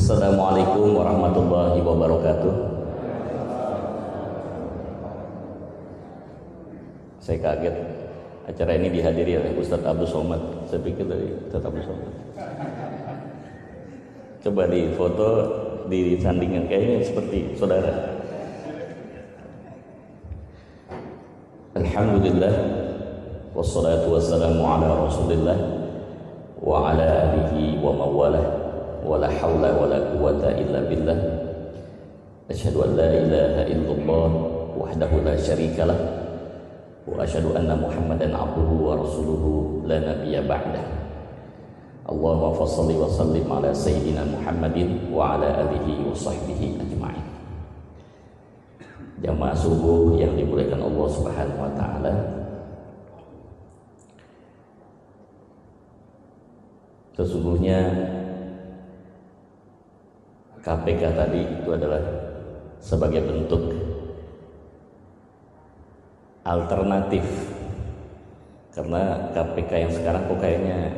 Assalamualaikum warahmatullahi wabarakatuh. Saya kaget acara ini dihadiri oleh Ustadz Abdul Somad. Saya pikir dari Ustadz Abdul Somad. Coba di foto, disandingkan kayaknya seperti saudara. Alhamdulillah, wassalatu wassalamu ala Rasulillah wa ala alihi wa mawalah, wala hawla wala quwwata illa billah. Asyhadu an la ilaha illallah wahdahu la syarikalah wa asyhadu anna Muhammadan abduhu wa rasuluhu la nabiyya ba'dah. Allahumma fassalli wa sallim ala sayyidina Muhammadin wa ala alihi wa sahbihi ajma'in. Jamaah subuh yang dimuliakan Allah Subhanahu wa taala. Sesungguhnya KPK tadi itu adalah sebagai bentuk alternatif, karena KPK yang sekarang kok kayaknya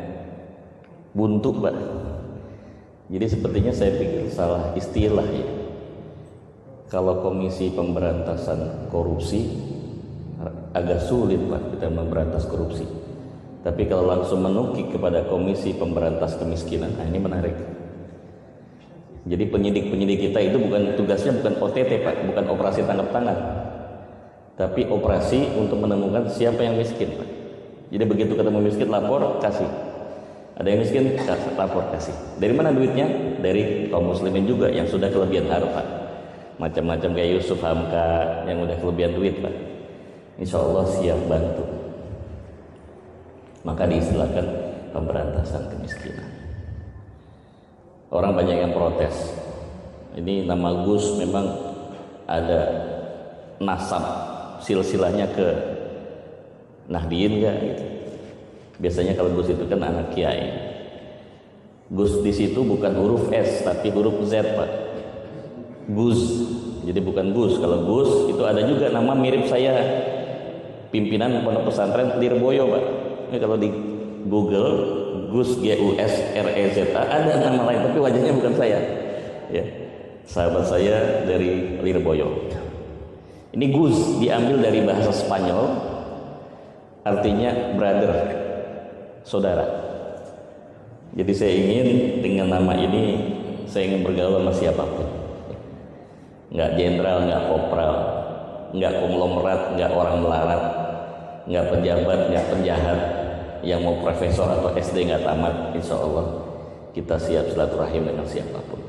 buntu, Pak. Jadi sepertinya saya pikir salah istilah ya. Kalau Komisi Pemberantasan Korupsi agak sulit, Pak, kita memberantas korupsi. Tapi kalau langsung menukik kepada Komisi Pemberantas Kemiskinan, nah ini menarik. Jadi penyidik-penyidik kita itu tugasnya bukan OTT, Pak, bukan operasi tangkap tangan, tapi operasi untuk menemukan siapa yang miskin, Pak. Jadi begitu ketemu miskin, lapor, kasih. Ada yang miskin, lapor, kasih. Dari mana duitnya? Dari kaum muslimin juga yang sudah kelebihan harta. Macam-macam kayak Yusuf Hamka yang udah kelebihan duit, Pak. Insya Allah siap bantu. Maka diistilahkan pemberantasan kemiskinan. Orang banyak yang protes. Ini nama Gus memang ada nasab silsilahnya ke Nahdien nggak gitu. Biasanya kalau Gus itu kan anak kiai. Gus di situ bukan huruf S tapi huruf Z, Pak. Gus. Jadi bukan Gus. Kalau Gus itu ada juga nama mirip saya, pimpinan pondok pesantren Lirboyo, Pak. Ini kalau di Google Gus G-U-S-R-E-Z ada nama lain tapi wajahnya bukan saya. Ya. Sahabat saya dari Lirboyo. Ini Gus diambil dari bahasa Spanyol, artinya brother, saudara. Jadi saya ingin dengan nama ini saya ingin bergaul sama siapapun. Nggak jenderal, nggak kopral, nggak konglomerat, nggak orang melarat, nggak pejabat, nggak penjahat, yang mau profesor atau SD nggak tamat. Insya Allah kita siap silaturahim dengan siapapun.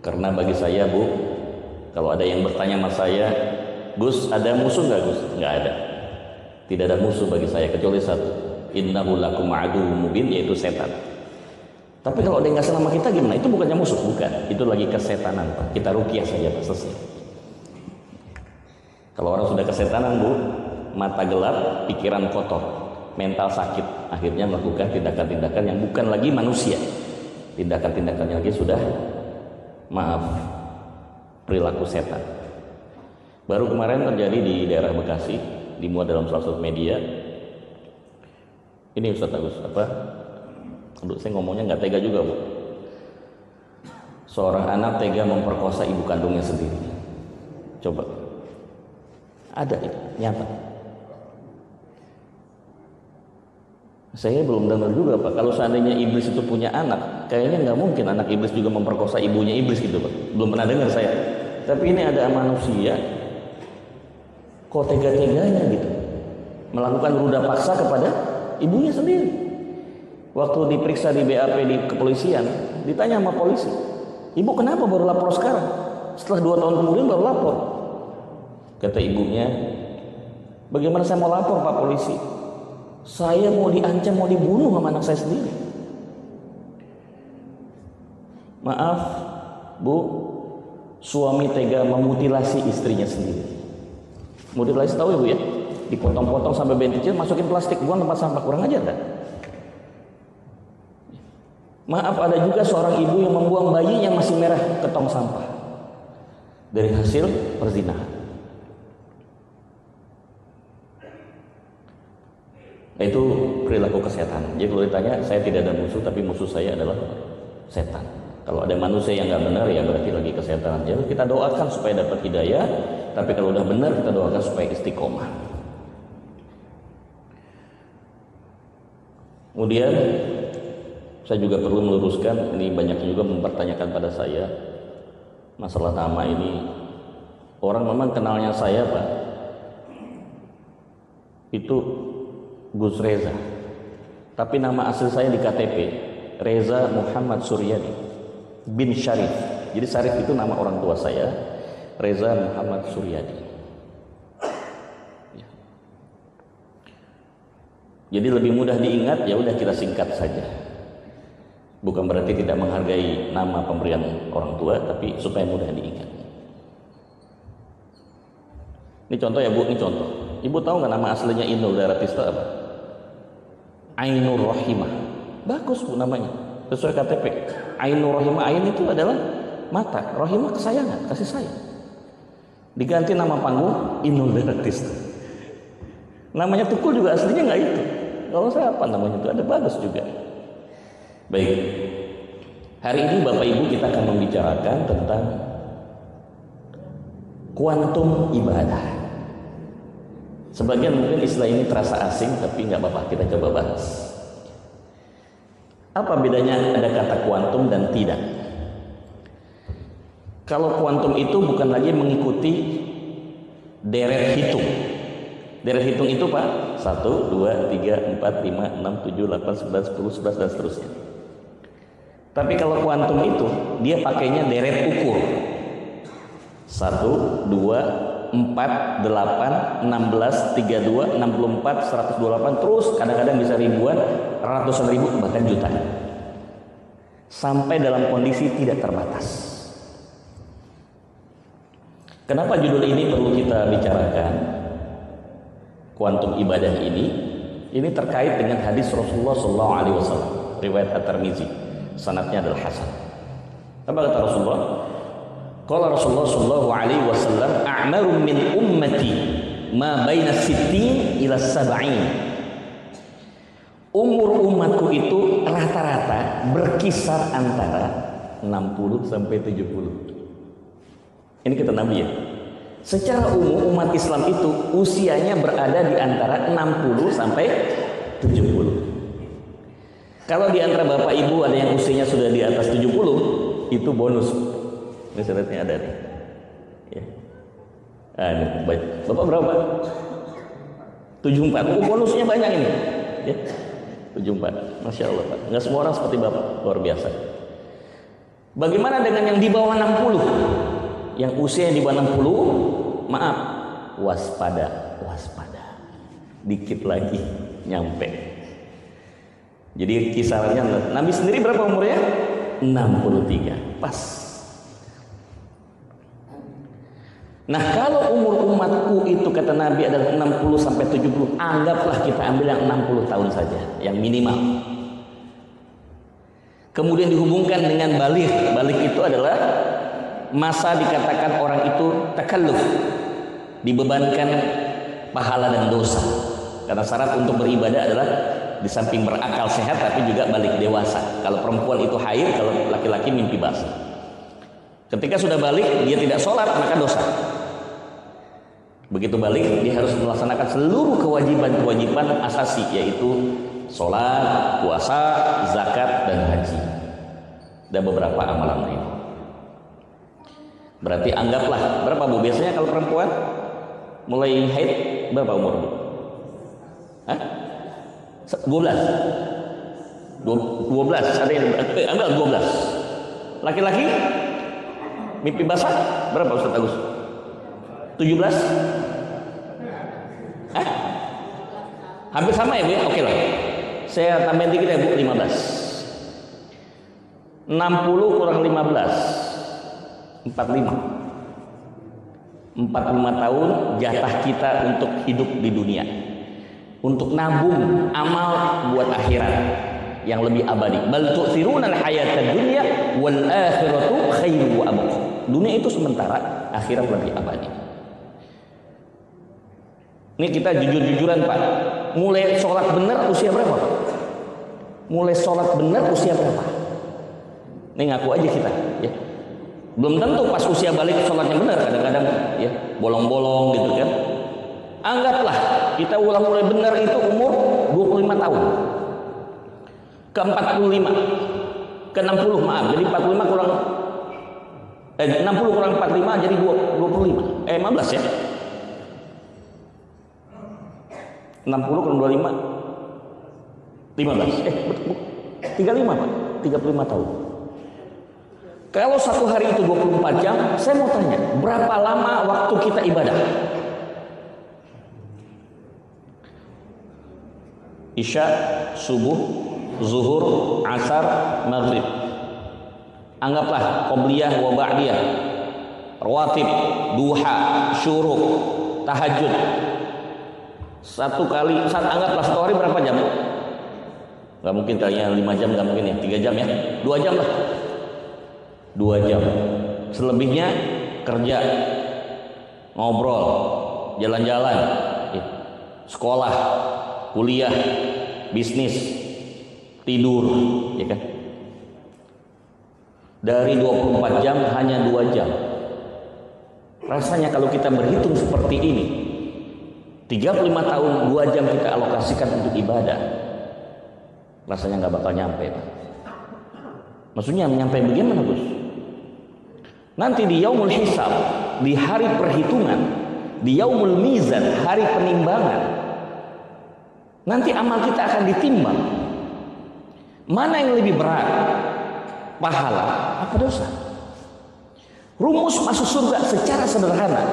Karena bagi saya, Bu, kalau ada yang bertanya sama saya, Gus ada musuh nggak, Gus? Nggak ada. Tidak ada musuh bagi saya kecuali satu, innahu lakum aduwwum mubin, yaitu setan. Tapi kalau dia nggak sama kita gimana? Itu bukannya musuh, bukan. Itu lagi kesetanan, Pak. Kita ruqyah saja, Pak, selesai. Kalau orang sudah kesetanan, Bu, mata gelap, pikiran kotor, mental sakit, akhirnya melakukan tindakan-tindakan yang bukan lagi manusia. Tindakan-tindakan yang lagi sudah, maaf, perilaku setan. Baru kemarin terjadi di daerah Bekasi, dimuat dalam salah satu media. Ini Ustaz Agus, aduh, saya ngomongnya nggak tega juga, Bu. Seorang anak tega memperkosa ibu kandungnya sendiri. Coba, ada itu, nyata. Saya belum dengar juga, Pak. Kalau seandainya iblis itu punya anak, kayaknya nggak mungkin anak iblis juga memperkosa ibunya iblis gitu, Pak. Belum pernah dengar saya. Tapi ini ada manusia, kok tega-teganya gitu, melakukan ruda paksa kepada ibunya sendiri. Waktu diperiksa di BAP di kepolisian, ditanya sama polisi, ibu kenapa baru lapor sekarang? Setelah 2 tahun kemudian baru lapor. Kata ibunya, bagaimana saya mau lapor, Pak Polisi? Saya mau diancam, mau dibunuh sama anak saya sendiri. Maaf, Bu, suami tega memutilasi istrinya sendiri. Mutilasi tahu, Ibu, ya? Dipotong-potong sampai bentuk kecil, masukin plastik, buang tempat sampah. Kurang ajar kan? Maaf, ada juga seorang ibu yang membuang bayi yang masih merah ke tong sampah dari hasil perzinahan. Nah, itu perilaku kesehatan. Jadi kalau ditanya, saya tidak ada musuh, tapi musuh saya adalah setan. Kalau ada manusia yang nggak benar ya berarti lagi kesetanan. Ya kita doakan supaya dapat hidayah, tapi kalau udah benar kita doakan supaya istiqomah. Kemudian saya juga perlu meluruskan, ini banyak juga mempertanyakan pada saya masalah nama ini. Orang memang kenalnya saya Pak, itu Gus Reza, tapi nama asli saya di KTP Reza Muhammad Suryadi bin Syarif. Jadi Syarif itu nama orang tua saya, Reza Muhammad Suryadi. Ya. Jadi lebih mudah diingat, ya udah kita singkat saja. Bukan berarti tidak menghargai nama pemberian orang tua, tapi supaya mudah diingat. Ini contoh ya Bu, ini contoh. Ibu tahu nggak nama aslinya Inul Daratista apa? Ainur Rahimah. Bagus Bu namanya, sesuai KTP. Ainur Rahimah, Ain itu adalah mata, Rahimah kesayangan, kasih sayang. Diganti nama panggung Inul Daratista. Namanya Tukul juga aslinya nggak itu. Kalau saya apa namanya itu ada bagus juga. Baik. Hari ini Bapak Ibu kita akan membicarakan tentang kuantum ibadah. Sebagian mungkin istilah ini terasa asing, tapi nggak apa-apa, kita coba bahas. Apa bedanya ada kata kuantum dan tidak? Kalau kuantum itu bukan lagi mengikuti deret hitung. Deret hitung itu Pak, 1, 2, 3, 4, 5, 6, 7, 8, 9, 10, 11 dan seterusnya. Tapi kalau kuantum itu dia pakainya deret ukur. 1, 2, 4, 8, 16, 32, 64, 128, terus kadang-kadang bisa ribuan, ratusan ribu, bahkan jutaan. Sampai dalam kondisi tidak terbatas. Kenapa judul ini perlu kita bicarakan? Kuantum ibadah ini terkait dengan hadis Rasulullah SAW, riwayat At-Tirmizi, sanadnya adalah hasan. Apa kata Rasulullah? Qala Rasulullah sallallahu alaihi wasallam, a'maru min ummati ma baina 60 ila 70. Umur umatku itu rata-rata berkisar antara 60 sampai 70. Ini kata Nabi ya. Secara umum umat Islam itu usianya berada di antara 60 sampai 70. Kalau di antara Bapak Ibu ada yang usianya sudah di atas 70, itu bonus. Ini syaratnya ada nih. Ya. Bapak berapa? 74. Oh, bonusnya banyak ini. Ya. 74. Masya Allah Pak. Nggak semua orang seperti Bapak. Luar biasa. Bagaimana dengan yang di bawah 60? Yang usia yang di bawah 60, maaf, waspada. Dikit lagi nyampe. Jadi kisarannya, Nabi sendiri berapa umurnya? 63. Pas. Nah, kalau umur umatku itu kata Nabi adalah 60 sampai 70, anggaplah kita ambil yang 60 tahun saja, yang minimal. Kemudian dihubungkan dengan balik. Balik itu adalah masa dikatakan orang itu takalluf, dibebankan pahala dan dosa. Karena syarat untuk beribadah adalah di samping berakal sehat tapi juga balik dewasa. Kalau perempuan itu haid, kalau laki-laki mimpi basah. Ketika sudah balik dia tidak sholat maka dosa. Begitu balik dia harus melaksanakan seluruh kewajiban-kewajiban asasi, yaitu sholat, puasa, zakat dan haji. Dan beberapa amalan lain. Berarti anggaplah berapa Bu? Biasanya kalau perempuan mulai haid berapa umur Bu? Hah? 12. 12 ada yang anggap 12. Laki-laki mimpi basah berapa Ustaz Agus? 17? Hah? Hampir sama ya Bu ya? Oke lah. Saya tambahin dikit ya Bu, 15. 60 kurang 15. 45 tahun jatah kita untuk hidup di dunia, untuk nabung amal buat akhirat yang lebih abadi. Bal tu'thiruna al-hayatad dunya wal akhiratu khairu wa abqa. Dunia itu sementara, akhirat lebih abadi. Ini kita jujur-jujuran Pak. Mulai sholat benar usia berapa Pak? Mulai sholat benar usia berapa? Ini ngaku aja kita, ya. Belum tentu pas usia balik sholatnya benar, kadang-kadang ya bolong-bolong gitu kan. Anggaplah kita mulai benar itu umur 25 tahun. Ke 45, ke 60 maaf. Jadi 45 kurang 60 kurang 45 jadi 25. 15 ya. 60 kurang 25 15. 35 Pak. 35 tahun. Kalau satu hari itu 24 jam, saya mau tanya, berapa lama waktu kita ibadah? Isya, subuh, zuhur, asar, maghrib. Anggaplah qobliyah wa ba'diyah, rawatib, duha, syuruk, tahajud. Anggaplah satu hari berapa jam? Gak mungkin kayaknya 5 jam, gak mungkin ya, 3 jam ya, 2 jam lah. 2 jam. Selebihnya kerja, ngobrol, jalan-jalan, sekolah, kuliah, bisnis, tidur, ya kan? Dari 24 jam hanya 2 jam. Rasanya kalau kita berhitung seperti ini, 35 tahun 2 jam kita alokasikan untuk ibadah, rasanya nggak bakal nyampe, Pak. Maksudnya nyampe bagaimana, Gus? Nanti di yaumul hisab, di hari perhitungan, di yaumul mizan, hari penimbangan, nanti amal kita akan ditimbang. Mana yang lebih berat? Pahala apa dosa? Rumus masuk surga secara sederhana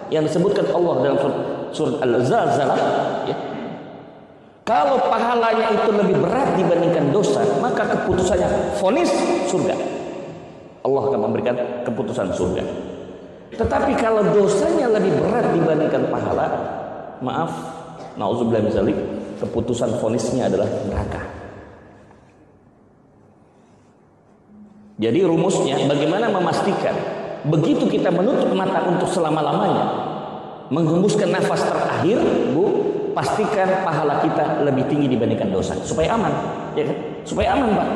yang disebutkan Allah dalam surat Al-Zalzalah, ya. Kalau pahalanya itu lebih berat dibandingkan dosa, maka keputusannya vonis surga. Allah akan memberikan keputusan surga. Tetapi kalau dosanya lebih berat dibandingkan pahala, maaf, nauzubillah min dzalik, keputusan vonisnya adalah neraka. Jadi rumusnya bagaimana memastikan begitu kita menutup mata untuk selama-lamanya, menghembuskan nafas terakhir, Bu, pastikan pahala kita lebih tinggi dibandingkan dosa supaya aman, ya kan? Supaya aman, Pak.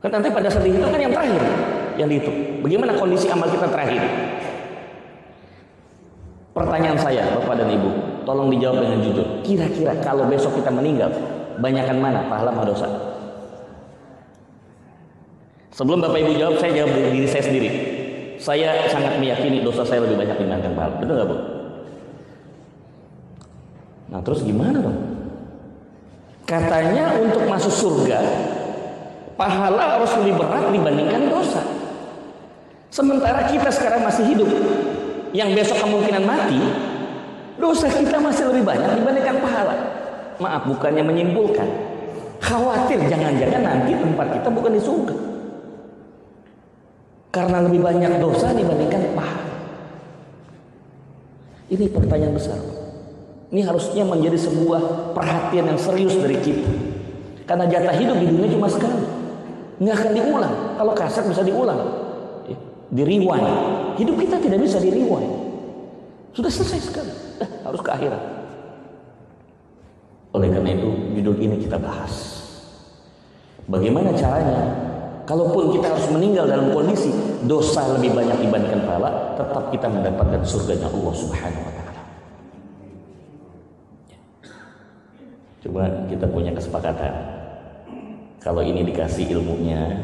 Kan nanti pada saat itu kan yang terakhir yang dihitung. Bagaimana kondisi amal kita terakhir? Pertanyaan saya, Bapak dan Ibu, tolong dijawab dengan jujur. Kira-kira kalau besok kita meninggal, banyakan mana pahala atau dosa? Sebelum Bapak Ibu jawab, saya jawab diri saya sendiri. Saya sangat meyakini dosa saya lebih banyak dibandingkan pahala. Betul nggak, Bu? Nah, terus gimana dong? Katanya untuk masuk surga, pahala harus lebih berat dibandingkan dosa. Sementara kita sekarang masih hidup, yang besok kemungkinan mati, dosa kita masih lebih banyak dibandingkan pahala. Maaf, bukannya menyimpulkan, khawatir jangan-jangan nanti tempat kita bukan di surga karena lebih banyak dosa dibandingkan pahala. Ini pertanyaan besar. Ini harusnya menjadi sebuah perhatian yang serius dari kita, karena jatah hidup di dunia cuma sekali, nggak akan diulang. Kalau kaset bisa diulang, di rewind. Hidup kita tidak bisa di rewind. Sudah selesai sekali, harus ke akhirat. Oleh karena itu judul ini kita bahas, bagaimana caranya kalaupun kita harus meninggal dalam kondisi dosa lebih banyak dibandingkan pahala, tetap kita mendapatkan surganya Allah Subhanahu wa taala. Coba kita punya kesepakatan, kalau ini dikasih ilmunya,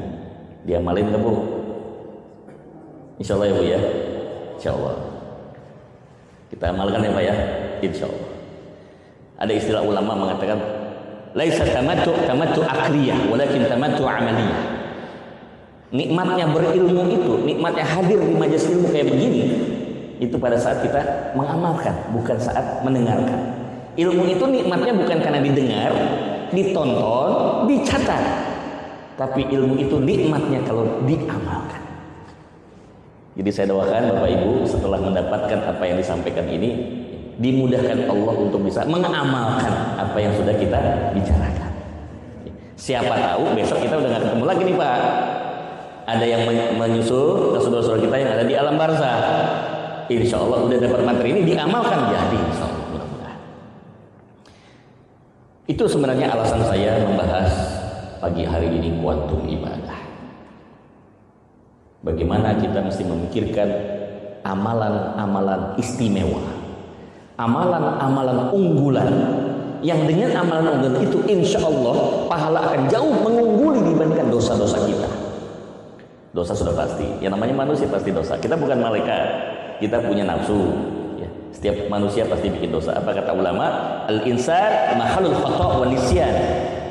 diamalin nggak, Bu? Insya Allah ya, Bu ya. Insya Allah kita amalkan ya, Pak ya. Insya Allah. Ada istilah ulama mengatakan, laisa tamattu akliyah, walakin tamattu amaliyah. Nikmatnya berilmu itu, nikmatnya hadir di majelis ilmu kayak begini, itu pada saat kita mengamalkan, bukan saat mendengarkan. Ilmu itu nikmatnya bukan karena didengar, ditonton, dicatat, tapi ilmu itu nikmatnya kalau diamalkan. Jadi saya doakan Bapak Ibu setelah mendapatkan apa yang disampaikan ini, dimudahkan Allah untuk bisa mengamalkan apa yang sudah kita bicarakan. Siapa tahu besok kita udah gak ketemu lagi nih, Pak. Ada yang menyusul ke saudara-saudara kita yang ada di alam barzah. Insya Allah udah dapat materi ini, diamalkan jadi insya Allah, mudah-mudahan. Itu sebenarnya alasan saya membahas pagi hari ini kuantum ibadah. Bagaimana kita mesti memikirkan amalan-amalan istimewa, amalan-amalan unggulan, yang dengan amalan unggulan itu insya Allah pahala akan jauh mengungguli dibandingkan dosa-dosa kita. Dosa sudah pasti, yang namanya manusia pasti dosa. Kita bukan malaikat, kita punya nafsu ya. Setiap manusia pasti bikin dosa. Apa kata ulama? Al-insan mahalul khata' wa nisyan.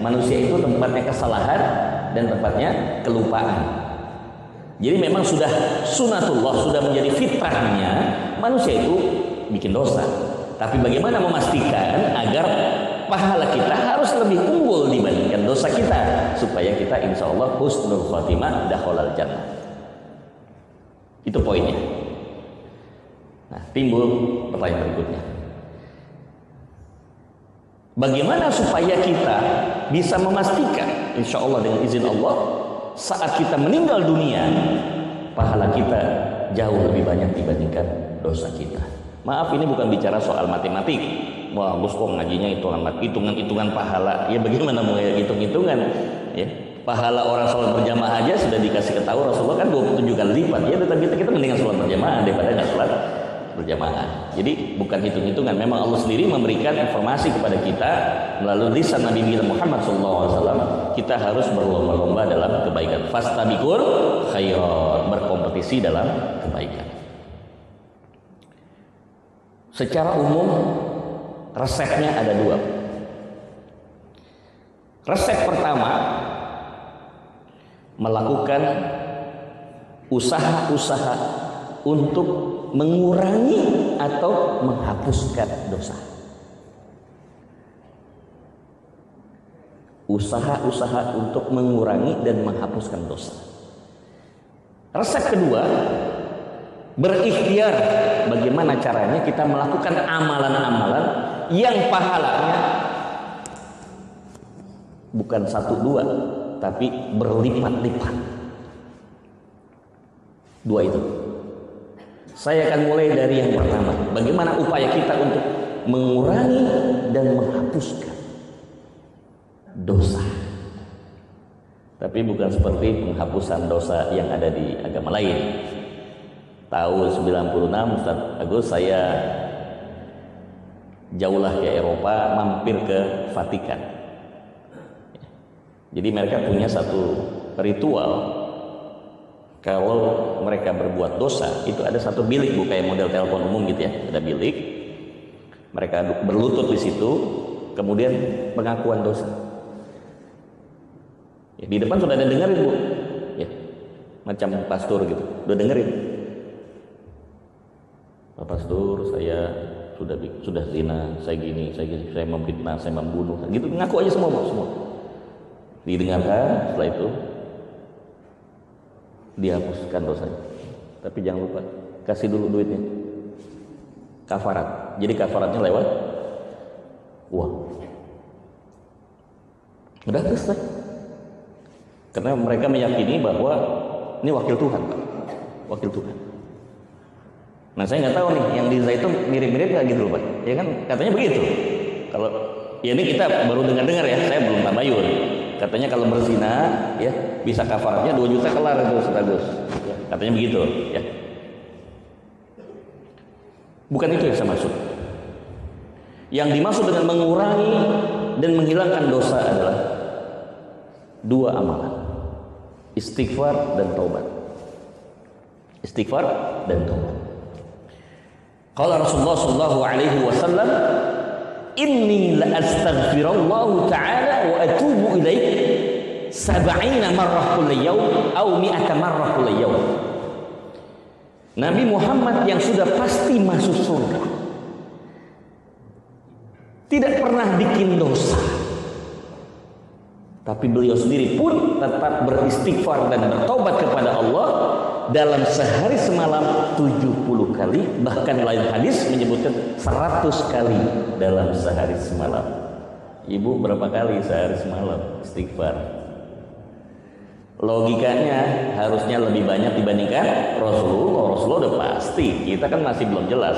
Manusia itu tempatnya kesalahan dan tempatnya kelupaan. Jadi memang sudah sunatullah, sudah menjadi fitrahnya manusia itu bikin dosa. Tapi bagaimana memastikan agar pahala kita harus lebih unggul dibandingkan dosa kita, supaya kita insya Allah husnul khotimah dakhalal jannah. Itu poinnya. Nah, timbul pertanyaan berikutnya. Bagaimana supaya kita bisa memastikan insya Allah dengan izin Allah saat kita meninggal dunia pahala kita jauh lebih banyak dibandingkan dosa kita. Maaf, ini bukan bicara soal matematik. Wah, Gus kok ngajinya hitungan pahala. Ya bagaimana mau hitung-hitungan ya? Pahala orang sholat berjamaah aja sudah dikasih ketahui Rasulullah kan 27 kali lipat. Ya tetapi kita mendingan sholat berjamaah daripada nggak sholat berjamaah. Jadi bukan hitung-hitungan. Memang Allah sendiri memberikan informasi kepada kita melalui lisan Nabi Muhammad SAW. Kita harus berlomba-lomba dalam kebaikan. Fastabiqul khairat, berkompetisi dalam kebaikan. Secara umum resepnya ada dua. Resep pertama, melakukan usaha-usaha untuk mengurangi atau menghapuskan dosa. Usaha-usaha untuk mengurangi dan menghapuskan dosa. Resep kedua, berikhtiar bagaimana caranya kita melakukan amalan-amalan yang pahalanya bukan 1-2 tapi berlipat-lipat. Dua itu. Saya akan mulai dari yang pertama. Bagaimana upaya kita untuk mengurangi dan menghapuskan dosa. Tapi bukan seperti penghapusan dosa yang ada di agama lain. Tahun 96 Ustaz Agus saya jauhlah ke Eropa, mampir ke Vatikan. Jadi mereka punya satu ritual. Kalau mereka berbuat dosa, itu ada satu bilik, bukan kayak model telepon umum gitu ya, ada bilik. Mereka berlutut di situ, kemudian pengakuan dosa. Ya, di depan sudah ada dengerin bu, ya, macam pastor gitu, udah dengerin. Pak Pastor, saya sudah zina, saya gini, saya memfitnah, saya membunuh, gitu ngaku aja semua, bu, semua. Didengarkan, setelah itu dihapuskan dosanya. Tapi jangan lupa kasih dulu duitnya, kafarat. Jadi kafaratnya lewat uang. Udah selesai. Karena mereka meyakini bahwa ini wakil Tuhan, Pak. Wakil Tuhan. Nah saya nggak tahu nih yang di Zaitun mirip-mirip nggak gitu loh, Pak. Ya kan katanya begitu. Kalau ya ini kita baru dengar-dengar ya, saya belum tabayun. Katanya kalau berzina ya bisa kafaratnya 2 juta kelar itu Ustaz. Ya, katanya begitu ya. Bukan itu yang saya maksud. Yang dimaksud dengan mengurangi dan menghilangkan dosa adalah 2 amalan. Istighfar dan taubat. Istighfar dan taubat. Qala Rasulullah sallallahu alaihi wasallam, inni la astaghfirullah ta'ala wa atubu ilaih 70 marrah kulli yawm atau 100 marrah kulli yawm. Nabi Muhammad yang sudah pasti masuk surga tidak pernah bikin dosa, tapi beliau sendiri pun tetap beristighfar dan bertobat kepada Allah dalam sehari semalam 70 kali, bahkan lain hadis menyebutkan 100 kali dalam sehari semalam. Ibu berapa kali sehari semalam istighfar? Logikanya harusnya lebih banyak dibandingkan Rasulullah. Rasulullah udah pasti, kita kan masih belum jelas.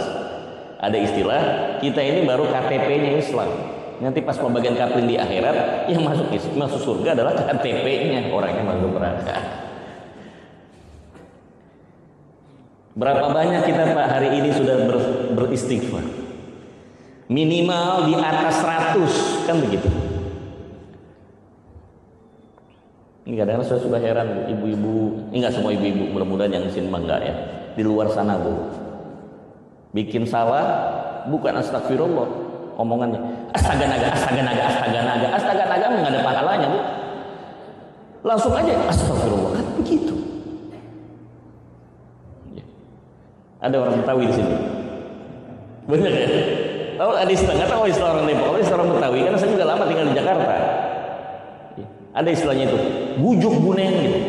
Ada istilah kita ini baru KTP-nya Islam. Nanti pas pembagian kapling di akhirat, yang masuk surga adalah KTP-nya, orangnya masuk neraka. Berapa banyak kita Pak hari ini sudah beristighfar? Minimal di atas 100, kan begitu. Ini kadang-kadang saya suka heran ibu-ibu, enggak semua ibu-ibu, mudah-mudahan yang sini enggak ya. Di luar sana Bu, bikin salah bukan astagfirullah, omongannya astaga naga nggak ada pahalanya Bu. Langsung aja astagfirullah, kan begitu. Ada orang Betawi di sini, bener ya? Tahu ada istilah, nggak tahu istilah orang Depok, tapi istilah orang Betawi, karena saya juga lama tinggal di Jakarta. Ada istilahnya itu, bujuk buneng gitu,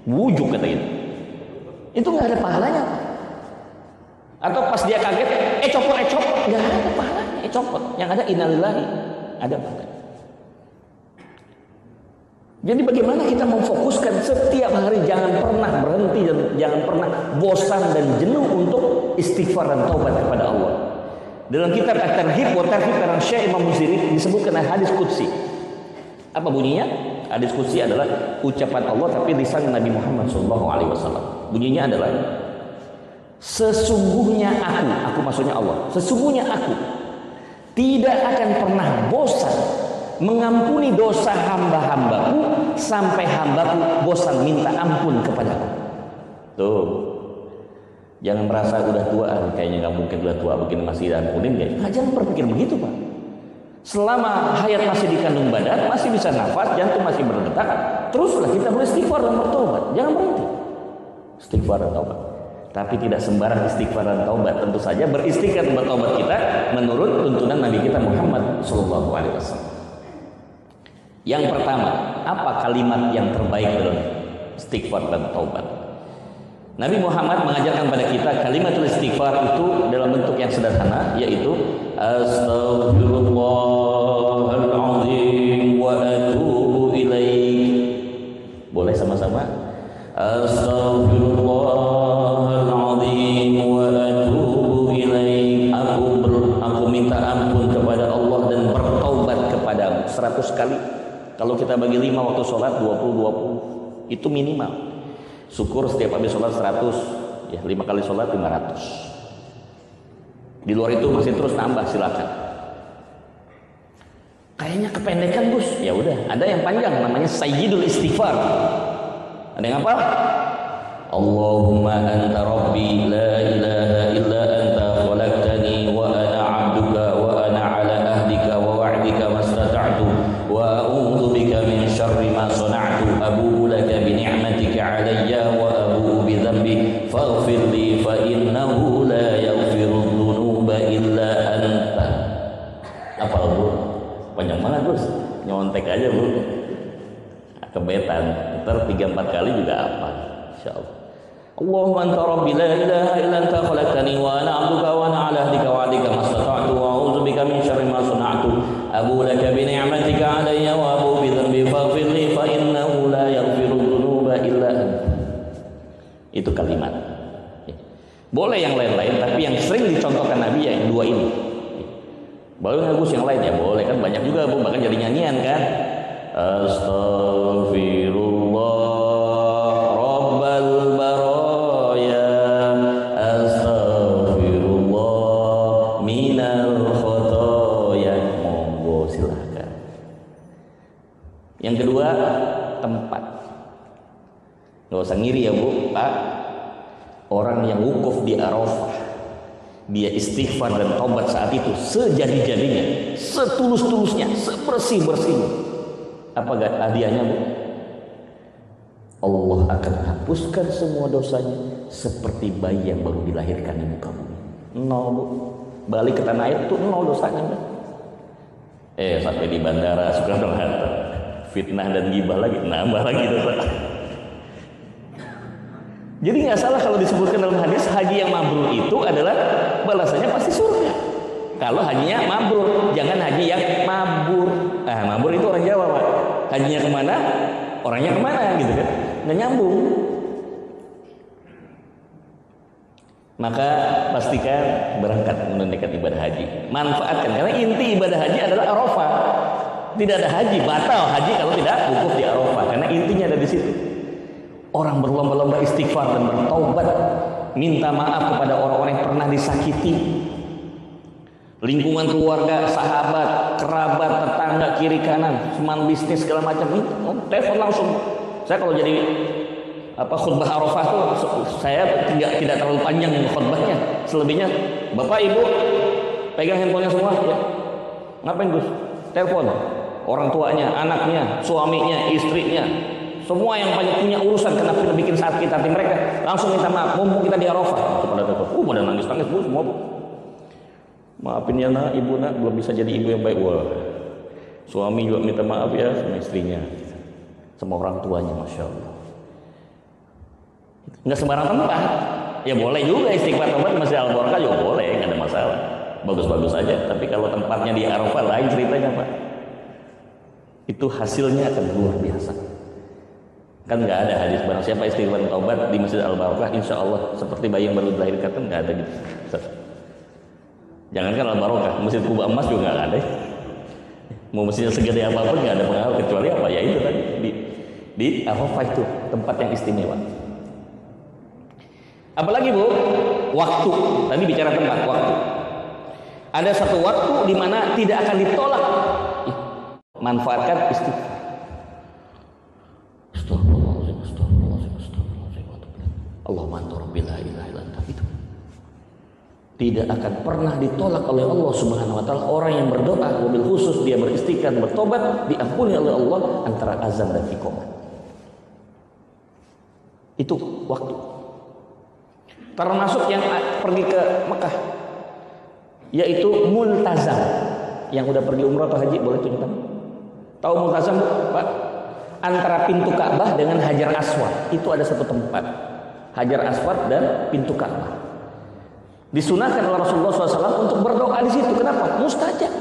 bujuk kata gitu. Itu nggak ada pahalanya. Atau pas dia kaget, copot, nggak ada pahalanya, copot. Yang ada innalillahi, ada pahalanya. Jadi bagaimana kita memfokuskan setiap hari, jangan pernah berhenti dan jangan pernah bosan dan jenuh untuk istighfar dan taubat kepada Allah. Dalam kitab At-Targhib wa Tarhib karang Syekh Imam Muziri disebutkan hadis qudsi. Apa bunyinya? Hadis qudsi adalah ucapan Allah tapi lisan Nabi Muhammad SAW. Bunyinya adalah sesungguhnya aku maksudnya Allah, sesungguhnya aku tidak akan pernah bosan mengampuni dosa hamba-hambaku sampai hambaku bosan minta ampun kepadaku. Tuh, jangan merasa udah tua, kayaknya nggak mungkin udah tua begini masih diampunin ya. Nah, jangan berpikir begitu Pak. Selama hayat masih dikandung badan, masih bisa nafas, jantung masih berdetak, teruslah kita beristighfar dan bertobat. Jangan berhenti istighfar dan taubat. Tapi tidak sembarang istighfar dan taubat. Tentu saja beristighfar dan bertobat kita menurut tuntunan Nabi kita Muhammad SAW. Yang pertama, apa kalimat yang terbaik dalam istighfar dan taubat? Nabi Muhammad mengajarkan pada kita kalimatul istighfar itu dalam bentuk yang sederhana, yaitu Astaghfirullahaladzim wa atubu ilaih. Boleh sama-sama? Astaghfirullahaladzim wa atubu ilaih. Aku minta ampun kepada Allah dan bertaubat kepadamu 100 kali. Kalau kita bagi 5 waktu sholat 20 itu minimal. Syukur setiap habis sholat 100, ya 5 kali sholat 500. Di luar itu masih terus nambah, silakan. Kayaknya kependekan Gus. Ya udah, ada yang panjang namanya Sayyidul Istighfar. Ada yang apa? Allahumma anta rabbi la ilaha illa anta khalaqtani wa ana 'abduka wa ana 'ala ahdika wa wa'dika mastata'tu wa a'udzu bika min syarri ma sana'tu abu'u laka bi ni'matika 'alayya wa abu'u bi dhanbi faghfir li fa innahu la yaghfiru dzunuba illa anta. Apa Bu? Panjang banget Gus. Nyontek aja Bu. Kebetan. Ntar 3-4 kali juga apa? Insyaallah. Allahumma anta rabbi la ilaha illa anta khalaqtani wa ana 'abduka wa ana 'ala ahdika wa 'adika mastata'tu wa a'udzu bika min syarri ma sana'tu abu laka bi ni'matika 'alayya wa abu bi dhanbi faghfir li fa innahu la yaghfiru dzunuba illa anta. Itu kalimat. Boleh yang lain-lain, tapi yang sering dicontohkan Nabi ya yang dua ini. Boleh Gus yang lain ya boleh, kan banyak juga Bu, bahkan jadi nyanyian kan. Astaghfirullah rabbal baraya astaghfirullah minal khotoya. Monggo silahkan. Yang kedua, tempat. Nggak usah ngiri ya Bu, Pak. Orang yang wukuf di Arafah, dia istighfar dan taubat saat itu sejadi-jadinya, setulus-tulusnya, sebersih-bersihnya. Apa hadiahnya Bu? Allah akan hapuskan semua dosanya seperti bayi yang baru dilahirkan di muka bumi. 0 Bu. Balik ke tanah air tuh 0 dosanya Bu. Sampai di bandara Soekarno-Hatta fitnah dan gibah lagi, nambah lagi dosa. Jadi nggak salah kalau disebutkan dalam hadis haji yang mabrur itu adalah balasannya pasti surga. Kalau hajinya mabrur, jangan haji yang mabur. Nah, mabur itu orang Jawa Pak. Hajinya kemana? Orangnya kemana gitu kan? Nggak nyambung. maka pastikan berangkat menunaikan ibadah haji. Manfaatkan, karena inti ibadah haji adalah Arafah. Tidak ada haji, batal haji kalau tidak wukuf di Arafah, karena intinya ada di situ. Orang berlomba-lomba istighfar dan bertaubat, minta maaf kepada orang-orang yang pernah disakiti, lingkungan keluarga, sahabat, kerabat, tetangga, kiri kanan, teman bisnis segala macam. Telepon langsung. Saya kalau jadi khutbah Arafah tuh saya tidak terlalu panjang khutbahnya. Selebihnya Bapak Ibu pegang handphonenya semua ya. Ngapain Gus? Telepon orang tuanya, anaknya, suaminya, istrinya, semua yang banyak punya urusan kena bikin sakit hati mereka, langsung minta maaf. Mumpung kita di Arafah, kepada telepon, pada nangis-nangis Bu semua Bu. Maafin ya nak, ibu nak belum bisa jadi ibu yang baik. Wah, suami juga minta maaf ya sama istrinya, sama orang tuanya, masya Allah. Nggak sembarang tempat. Ya boleh juga istighfar tempat Masjid Al-Barakah juga boleh, nggak ada masalah. Bagus-bagus aja. Tapi kalau tempatnya di Arafah lain ceritanya Pak. Itu hasilnya akan luar biasa. Kan nggak ada hadis barang siapa istighfar taubat di Masjid Al-Barakah, insya Allah seperti bayi yang baru dilahirkan, kan nggak ada gitu. Jangankan Al-Barakah, Masjid Kuba Emas juga nggak ada. Mau masjidnya segede apapun nggak ada pengaruh, kecuali apa? Ya itu tadi di Arafah itu tempat yang istimewa. Apalagi Bu, waktu. Tadi bicara tempat, waktu. Ada satu waktu di mana tidak akan ditolak. Manfaatkan istighfar. Allahumma anta rabbi la ilaha illa anta. Itu tidak akan pernah ditolak oleh Allah Subhanahu wa taala. Orang yang berdoa, wabil khusus dia beristighfar, bertobat, diampuni oleh Allah antara azan dan iqamah. Itu waktu. Termasuk yang pergi ke Mekah, yaitu multazam. Yang udah pergi umrah atau haji boleh tunjukkan. Tahu multazam Pak? Antara pintu Ka'bah dengan Hajar Aswad itu ada satu tempat. Hajar Aswad dan pintu Ka'bah. Disunahkan oleh Rasulullah SAW untuk berdoa di situ. Kenapa? Mustajab.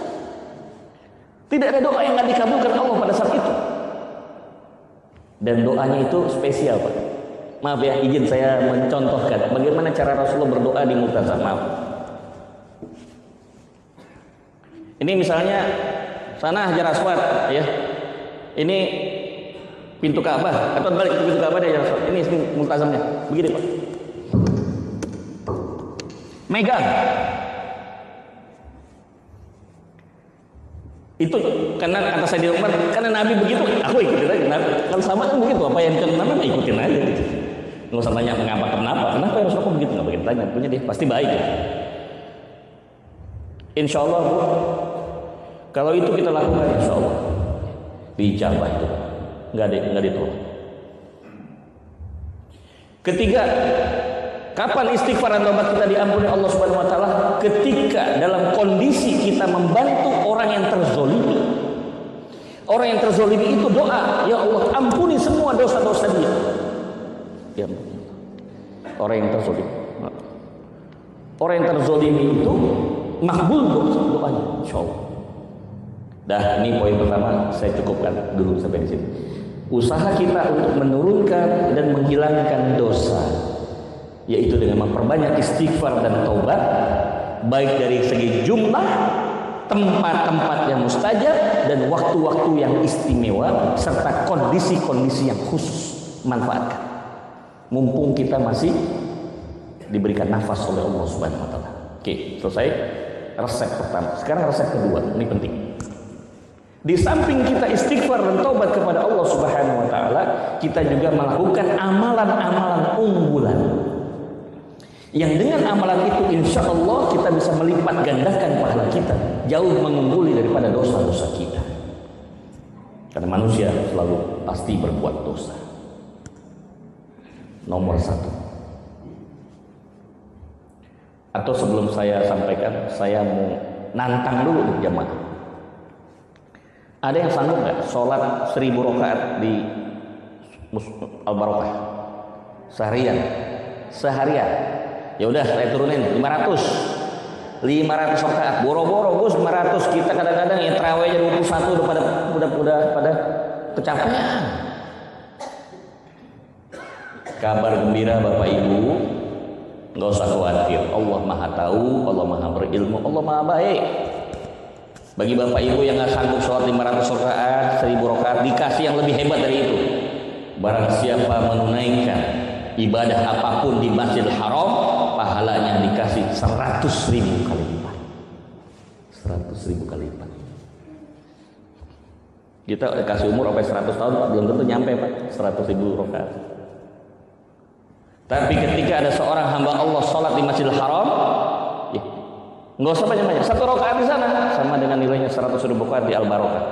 Tidak ada doa yang nggak dikabulkan Allah pada saat itu. Dan doanya itu spesial Pak. Maaf ya, izin saya mencontohkan bagaimana cara Rasulullah berdoa di multazam. Maaf. Ini misalnya sana Hajar Aswad ya. Ini pintu Ka'bah, atau balik ke pintu Ka'bah deh Hajar Aswad. Ini multazamnya. Begini Pak. Megang. Itu karena kata saya di Umar, karena Nabi begitu, aku ikutin aja. Kalau sama kan begitu, apa yang dicontoh Nabi ikutin aja gitu. Nggak usah tanya mengapa kenapa harus aku begitu, nggak begitu tanya, punya dia pasti baik ya. Insya Allah Bu, kalau itu kita lakukan insya Allah dijabah itu, nggak ditolak. Ketiga, kapan istighfar dan taubat kita diampuni Allah Subhanahu wa taala? Ketika dalam kondisi kita membantu orang yang terzolimi. Orang yang terzolimi itu doa, ya Allah ampuni semua dosa-dosa dia. Ya, orang yang terzolimi. Orang yang terzolimi itu makbul doanya, insya Allah. Dah, ini poin pertama saya cukupkan dulu sampai di sini. Usaha kita untuk menurunkan dan menghilangkan dosa, yaitu dengan memperbanyak istighfar dan taubat, baik dari segi jumlah, tempat-tempat yang mustajab, dan waktu-waktu yang istimewa, serta kondisi-kondisi yang khusus. Manfaatkan mumpung kita masih diberikan nafas oleh Allah Subhanahu wa taala. Oke, selesai resep pertama. Sekarang resep kedua, ini penting. Di samping kita istighfar dan taubat kepada Allah Subhanahu wa taala, kita juga melakukan amalan-amalan unggulan. Yang dengan amalan itu insya Allah kita bisa melipat gandakan pahala kita, jauh mengungguli daripada dosa-dosa kita. Karena manusia selalu pasti berbuat dosa. Nomor satu. Atau sebelum saya sampaikan, saya mau nantang dulu nih jamaah. Ada yang sanggup nggak sholat 1000 rakaat di Al-Barakah seharian? Ya udah saya turunin 500 rakaat. Boro-boro Gus 500, kita kadang-kadang ya terawihnya 21 udah pada kecapean. Kabar gembira Bapak Ibu, Nggak usah khawatir, Allah maha tahu, Allah maha berilmu, Allah maha baik. Bagi bapak ibu yang nggak sanggup sholat 500 rakaat, 1000 rakaat, dikasih yang lebih hebat dari itu. Barang siapa menunaikan ibadah apapun di Masjidil Haram, pahalanya dikasih 100.000 kali lipat. 100.000 kali lipat. Kita kasih umur sampai 100 tahun, Pak, belum tentu nyampe, Pak, 100.000 rakaat. Tapi ketika ada seorang hamba Allah sholat di Masjidil Haram, ya, nggak usah banyak-banyak, 1 rakaat di sana sama dengan nilainya 100.000 rakaat di Al-Barokah.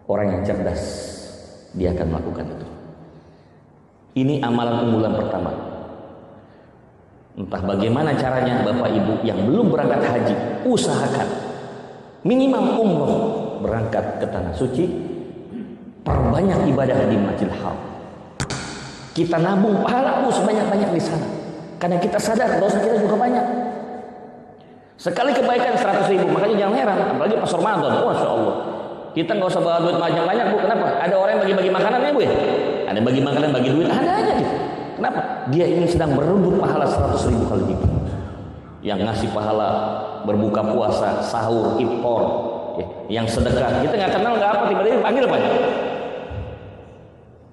Orang yang cerdas, dia akan melakukan itu. Ini amalan unggulan pertama. Entah bagaimana caranya bapak ibu yang belum berangkat haji, usahakan minimal umroh, berangkat ke tanah suci, perbanyak ibadah di Masjidil Haram. Kita nabung pahala sebanyak-banyak di sana, karena kita sadar dosa kita juga banyak. Sekali kebaikan 100.000, makanya jangan heran, apalagi pas Ramadan, masya Allah. Kita nggak usah bawa duit banyak-banyak, Bu. Kenapa? Ada orang yang bagi-bagi makanan ya, Bu ya? Ada bagi makanan, bagi duit, ada aja gitu. Kenapa? Dia ini sedang berebut pahala 100.000 kali lipat. Yang ngasih pahala berbuka puasa, sahur, iftar, ya, yang sedekah. Kita nggak kenal nggak apa, tiba-tiba panggil Pak.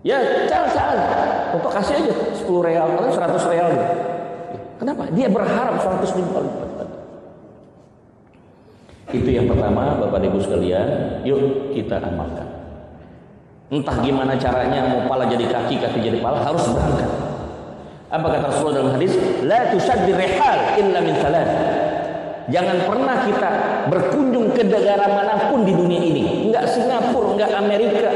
Ya, caal. Untuk kasih aja 10 real atau 100 real. Ya. Kenapa? Dia berharap 100.000 kali lipat. Itu yang pertama, Bapak Ibu sekalian, yuk kita amalkan. Entah gimana caranya, mau pala jadi kaki, kaki jadi pala, harus berangkat. Apa kata Rasulullah dalam hadis? La tusaddir rihal illa min thalath. Jangan pernah kita berkunjung ke negara manapun di dunia ini, enggak Singapura, enggak Amerika,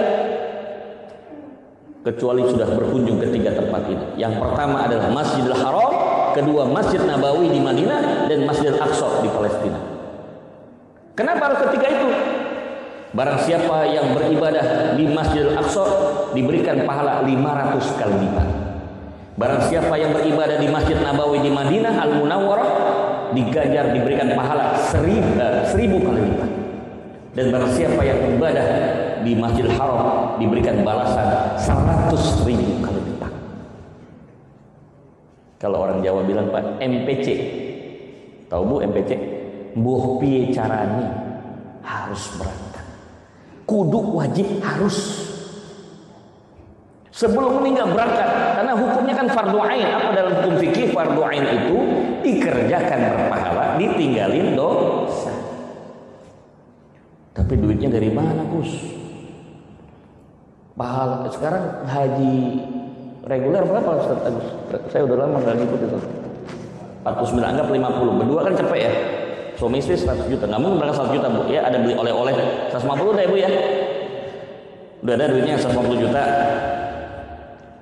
kecuali sudah berkunjung ke 3 tempat ini. Yang pertama adalah Masjidil Haram, kedua Masjid Nabawi di Madinah, dan Masjidil Aqsa di Palestina. Kenapa harus ketiga itu? Barang siapa yang beribadah di Masjidil Aqsa diberikan pahala 500 kali lipat. Barang siapa yang beribadah di Masjid Nabawi di Madinah Al-Munawwarah digajar diberikan pahala 1000 kali lipat. Dan barang siapa yang beribadah di Masjidil Haram diberikan balasan 100.000 kali lipat. Kalau orang Jawa bilang, Pak, MPC. Tahu Bu MPC? Mbuh piye carane, harus berangkat. Kudu wajib harus. Sebelum meninggal berangkat, karena hukumnya kan fardu ain. Apa dalam hukum fikih fardu ain itu dikerjakan berpahala, ditinggalin dosa. Tapi duitnya dari mana, Gus? Pahala sekarang haji reguler berapa, Ustaz Agus? Saya udah lama nggak ngikut itu. 49, anggap 50. Berdua kan cepet ya. Suami istri 100 juta, nggak mungkin berangkat 100 juta, Bu. Ya ada beli oleh-oleh 150 deh, Bu ya. Udah ada duitnya 150 juta.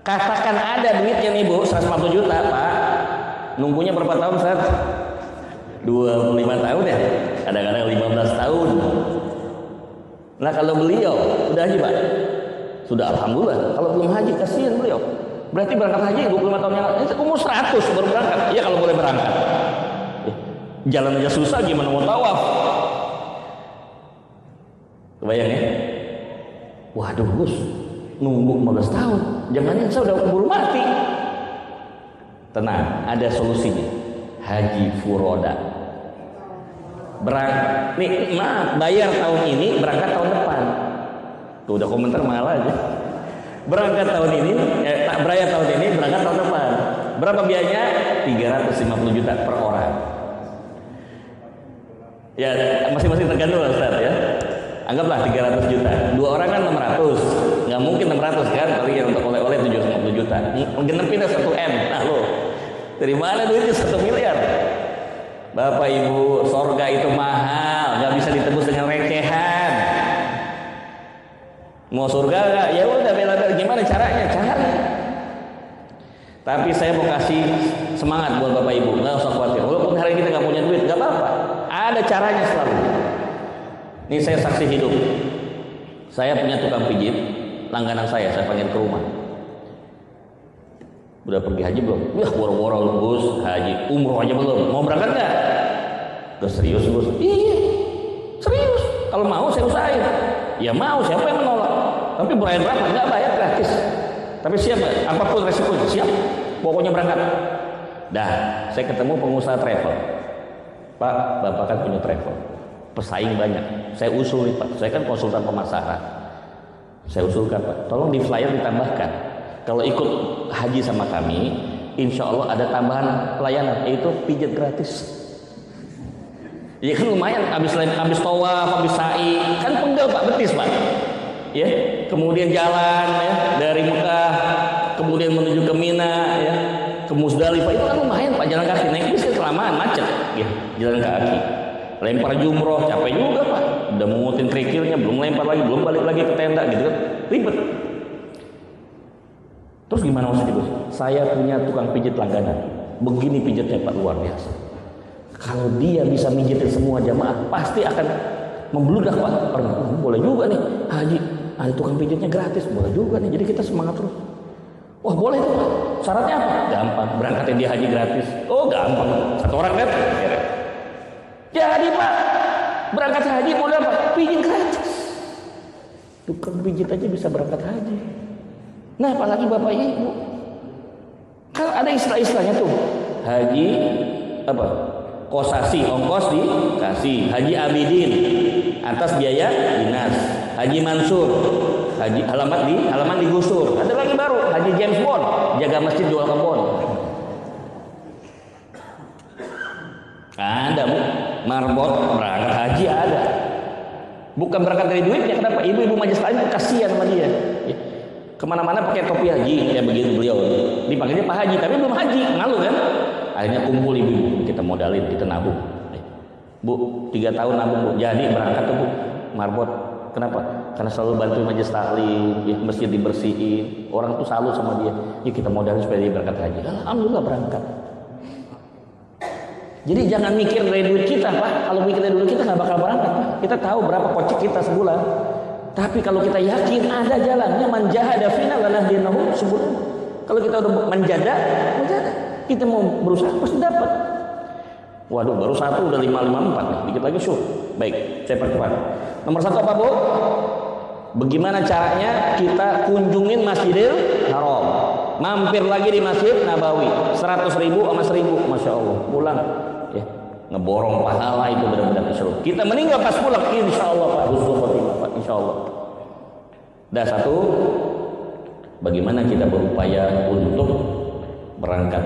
Katakan ada duitnya nih, Bu, 150 juta, Pak. Nunggunya berapa tahun, Ustaz? 25 tahun ya? Kadang-kadang 15 tahun. Nah, kalau beliau udah haji, Pak? Sudah, alhamdulillah. Kalau belum haji, kasihan beliau. Berarti berangkat haji 25 tahun yang lalu. Umur 100 baru berangkat. Ya kalau boleh berangkat. Jalan aja susah, gimana mau tawaf? Kebayang ya? Waduh, Gus, nunggu 15 tahun. Jangan-jangan saya udah keburu mati. Tenang, ada solusinya. Haji furoda. Bayar tahun ini, berangkat tahun depan. Tuh udah komentar malah aja. Berangkat tahun ini, bayar tahun ini, berangkat tahun depan. Berapa biayanya? 350 juta per orang. Ya, masing-masing tergantung lah, Ustaz ya. Anggaplah 300 juta. 2 orang kan 600. Nggak mungkin 600 kan, paling yang untuk oleh-oleh 750 juta. Genepin 1 M. Nah lo, dari mana duitnya 1 miliar? Bapak Ibu, sorga itu mahal, nggak bisa ditebus dengan recehan. Mau surga nggak? Ya udah, bela-bela gimana caranya? Cari. Tapi saya mau kasih semangat buat Bapak Ibu, nggak usah khawatir. Walaupun hari ini kita nggak punya duit, nggak apa-apa. Ada caranya selalu. Ini saya saksi hidup. Saya punya tukang pijit, langganan saya panggil ke rumah. Udah pergi haji belum? Wah, boro-boro Gus, haji, umroh aja belum. Mau berangkat nggak? Terus serius, Gus? Iya, serius. Kalau mau saya usahain. Ya mau, siapa yang menolak? Tapi bayar berapa? Nggak, bayar gratis. Tapi siap nggak? Apapun resikonya, siap. Pokoknya berangkat. Dah, saya ketemu pengusaha travel. Pak, Bapak kan punya travel. Pesaing banyak. Saya usul nih Pak, saya kan konsultan pemasaran. Saya usulkan Pak, tolong di flyer ditambahkan. Kalau ikut haji sama kami, insya Allah ada tambahan pelayanan, yaitu pijat gratis. Ya kan lumayan, habis tawaf, habis sa'i, kan pegel Pak, betis Pak. Ya, kemudian jalan ya dari Mekah, kemudian menuju ke Mina ya, ke Musdalifah, itu kan lumayan Pak, jalan kaki. Naik bis kan kelamaan, macet ya, jalan kaki. Lempar jumroh, capek juga Pak. Udah mengutin kerikilnya, belum lempar lagi, belum balik lagi ke tenda gitu kan, ribet. Terus gimana maksudnya Gus? Saya punya tukang pijit langganan. Begini pijatnya Pak, luar biasa. Kalau dia bisa mijitin semua jamaah, pasti akan membludak Pak. Orang boleh juga nih haji, ada tukang pijitnya gratis, boleh juga nih. Jadi kita semangat terus. Wah boleh tuh Pak. Syaratnya apa? Gampang. Berangkatin dia haji gratis. Oh gampang. Satu orang kan? Jadi Pak, berangkat haji boleh apa? Pijit gratis. Tukang pijit aja bisa berangkat haji. Nah apalagi Bapak Ibu. Kan ada istilah-istilahnya tuh. Haji apa? Kosasi, ongkos dikasih. Haji Abidin atas biaya dinas. Haji Mansur, haji halaman digusur. Ada lagi baru, Haji James Bond, jaga masjid jual kebon. Ada Bu, marbot berangkat haji ada. Bukan berangkat dari duitnya, kenapa? Ibu-ibu majelis lain kasihan sama dia. Ya. Kemana-mana pakai topi haji, kayak begitu beliau. Dipanggilnya Pak Haji, tapi belum haji, malu kan? Akhirnya kumpul ibu, kita modalin, kita nabung. Bu, 3 tahun nabung Bu, jadi berangkat tuh Bu, marbot. Kenapa? Karena selalu bantu majelis taklim, ya, masjid dibersihin. Orang tuh salut sama dia. Yuk kita modalin supaya dia berangkat haji. Alhamdulillah berangkat. Jadi jangan mikir dari duit kita Pak. Kalau mikir dari duit kita nggak bakal berangkat Pak. Kita tahu berapa kocek kita sebulan. Tapi kalau kita yakin ada jalannya, man jahada fina lanahdinahu subul. Kalau kita udah menjada, kita mau berusaha pasti dapat. Waduh, baru satu udah 554 nih. Dikit lagi syukur. Baik, saya percepat. Nomor 1 apa Bu? Bagaimana caranya kita kunjungin Masjidil Haram? Mampir lagi di Masjid Nabawi. 100.000 sama 1.000, masya Allah. Pulang, ya, ngeborong pahala itu benar-benar insya Allah. Kita meninggal pas pulang, insya Allah Pak. Husnul khotimah Pak, insya Allah. Dan 1, bagaimana kita berupaya untuk berangkat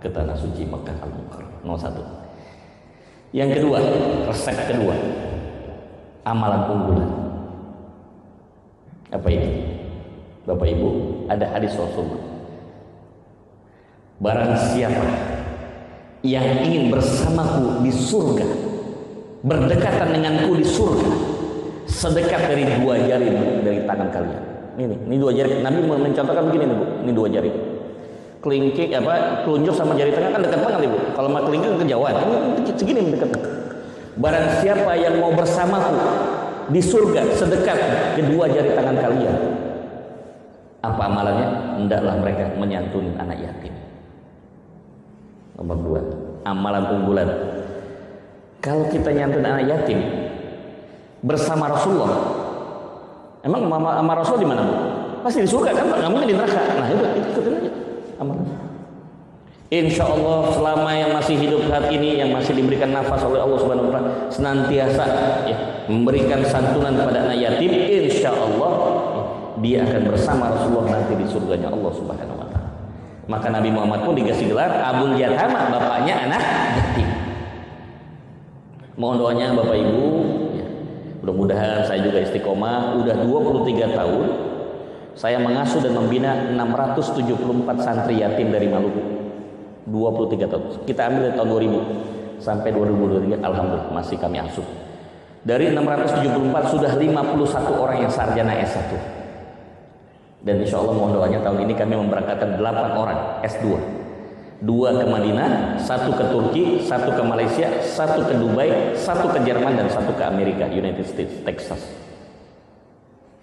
ke tanah suci Makkah Al-Mukarramah. Nomor 1. Yang kedua, resep kedua, amalan unggulan. Apa ini? Bapak Ibu, ada hadis Rasulullah. Barang siapa yang ingin bersamaku di surga, berdekatan denganku di surga, sedekat dari 2 jari dari tangan kalian. Ini 2 jari. Nabi mencontohkan begini nih Bu, ini 2 jari. Kelingking telunjuk sama jari tengah kan dekat banget Ibu. Kalau mau kelingking kejauhan, ini segini mendekat. Barang siapa yang mau bersamaku di surga sedekat kedua jari tangan kalian, apa amalannya? Hendaklah mereka menyantuni anak yatim. Nomor 2, amalan unggulan. Kalau kita nyantun anak yatim bersama Rasulullah, emang sama Rasul di mana Bu? Pasti di surga kan? Nggak mungkin di neraka. Nah itu ikutin aja. Insya Allah selama yang masih hidup saat ini, yang masih diberikan nafas oleh Allah Subhanahu Wa Taala, senantiasa ya, memberikan santunan kepada anak yatim, insya Allah ya, dia akan bersama Rasulullah nanti di surganya Allah Subhanahu Wa Taala. Maka Nabi Muhammad pun dikasih gelar Abul Yatama, bapaknya anak yatim. Mohon doanya Bapak Ibu ya, mudah-mudahan saya juga istiqomah. Udah 23 tahun saya mengasuh dan membina 674 santri yatim dari Maluku. 23 tahun. Kita ambil dari tahun 2000 sampai 2023, alhamdulillah masih kami asuh. Dari 674 sudah 51 orang yang sarjana S1. Dan insya Allah mohon doanya tahun ini kami memberangkatkan 8 orang S2. 2 ke Madinah, 1 ke Turki, 1 ke Malaysia, 1 ke Dubai, 1 ke Jerman, dan 1 ke Amerika, United States, Texas.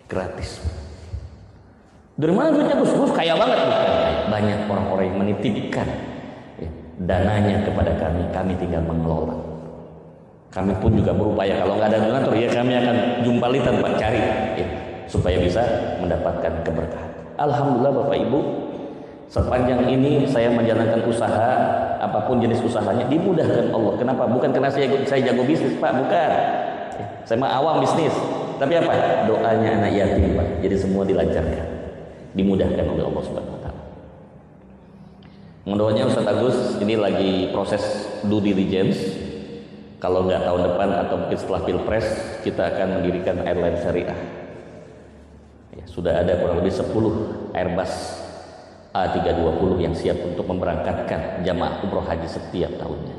Gratis. Dari mana duitnya Gus? Gus kaya banget. Bukan. Banyak orang-orang yang menitipkan ya, dananya kepada kami. Kami tinggal mengelola. Kami pun juga berupaya, kalau nggak ada donatur ya kami akan jumpalitan Pak, cari ya, supaya bisa mendapatkan keberkahan. Alhamdulillah Bapak Ibu, sepanjang ini saya menjalankan usaha, apapun jenis usahanya dimudahkan Allah. Kenapa? Bukan karena saya jago bisnis Pak, bukan. Saya mah awam bisnis. Tapi apa? Doanya anak yatim Pak. Jadi semua dilancarkan, dimudahkan oleh Allah Subhanahu Wa Taala. Mendoanya Ustaz Agus ini lagi proses due diligence. Kalau nggak tahun depan atau mungkin setelah Pilpres kita akan mendirikan airline syariah. Ya, sudah ada kurang lebih 10 Airbus A320 yang siap untuk memberangkatkan jamaah umroh haji setiap tahunnya.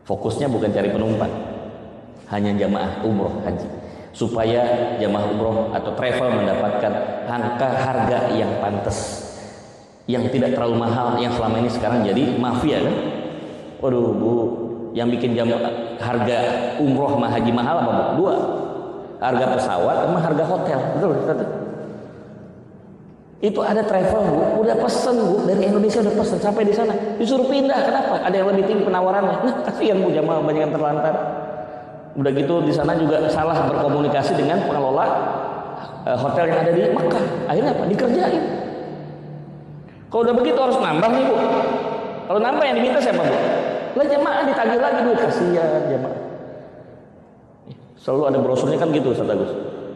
Fokusnya bukan cari penumpang, hanya jamaah umroh haji, supaya jamaah umroh atau travel mendapatkan harga yang pantas, yang tidak terlalu mahal, yang selama ini sekarang jadi mafia kan. Waduh Bu, yang bikin harga umroh sama haji mahal apa Bu? Dua, harga pesawat sama harga hotel. Betul, betul. Itu ada travel Bu, udah pesen Bu, dari Indonesia udah pesen sampai di sana, disuruh pindah. Kenapa? Ada yang lebih tinggi penawarannya. Nah, kasihan Bu, jamaah banyak yang terlantar. Udah gitu di sana juga salah berkomunikasi dengan pengelola hotel yang ada di Makkah. Akhirnya apa? Dikerjain. Kalau udah begitu harus nambah nih Bu. Kalau nambah yang diminta siapa Bu? Lah jamaah ditagih lagi duit, kasihan jamaah. Selalu ada brosurnya kan gitu Ustaz Agus.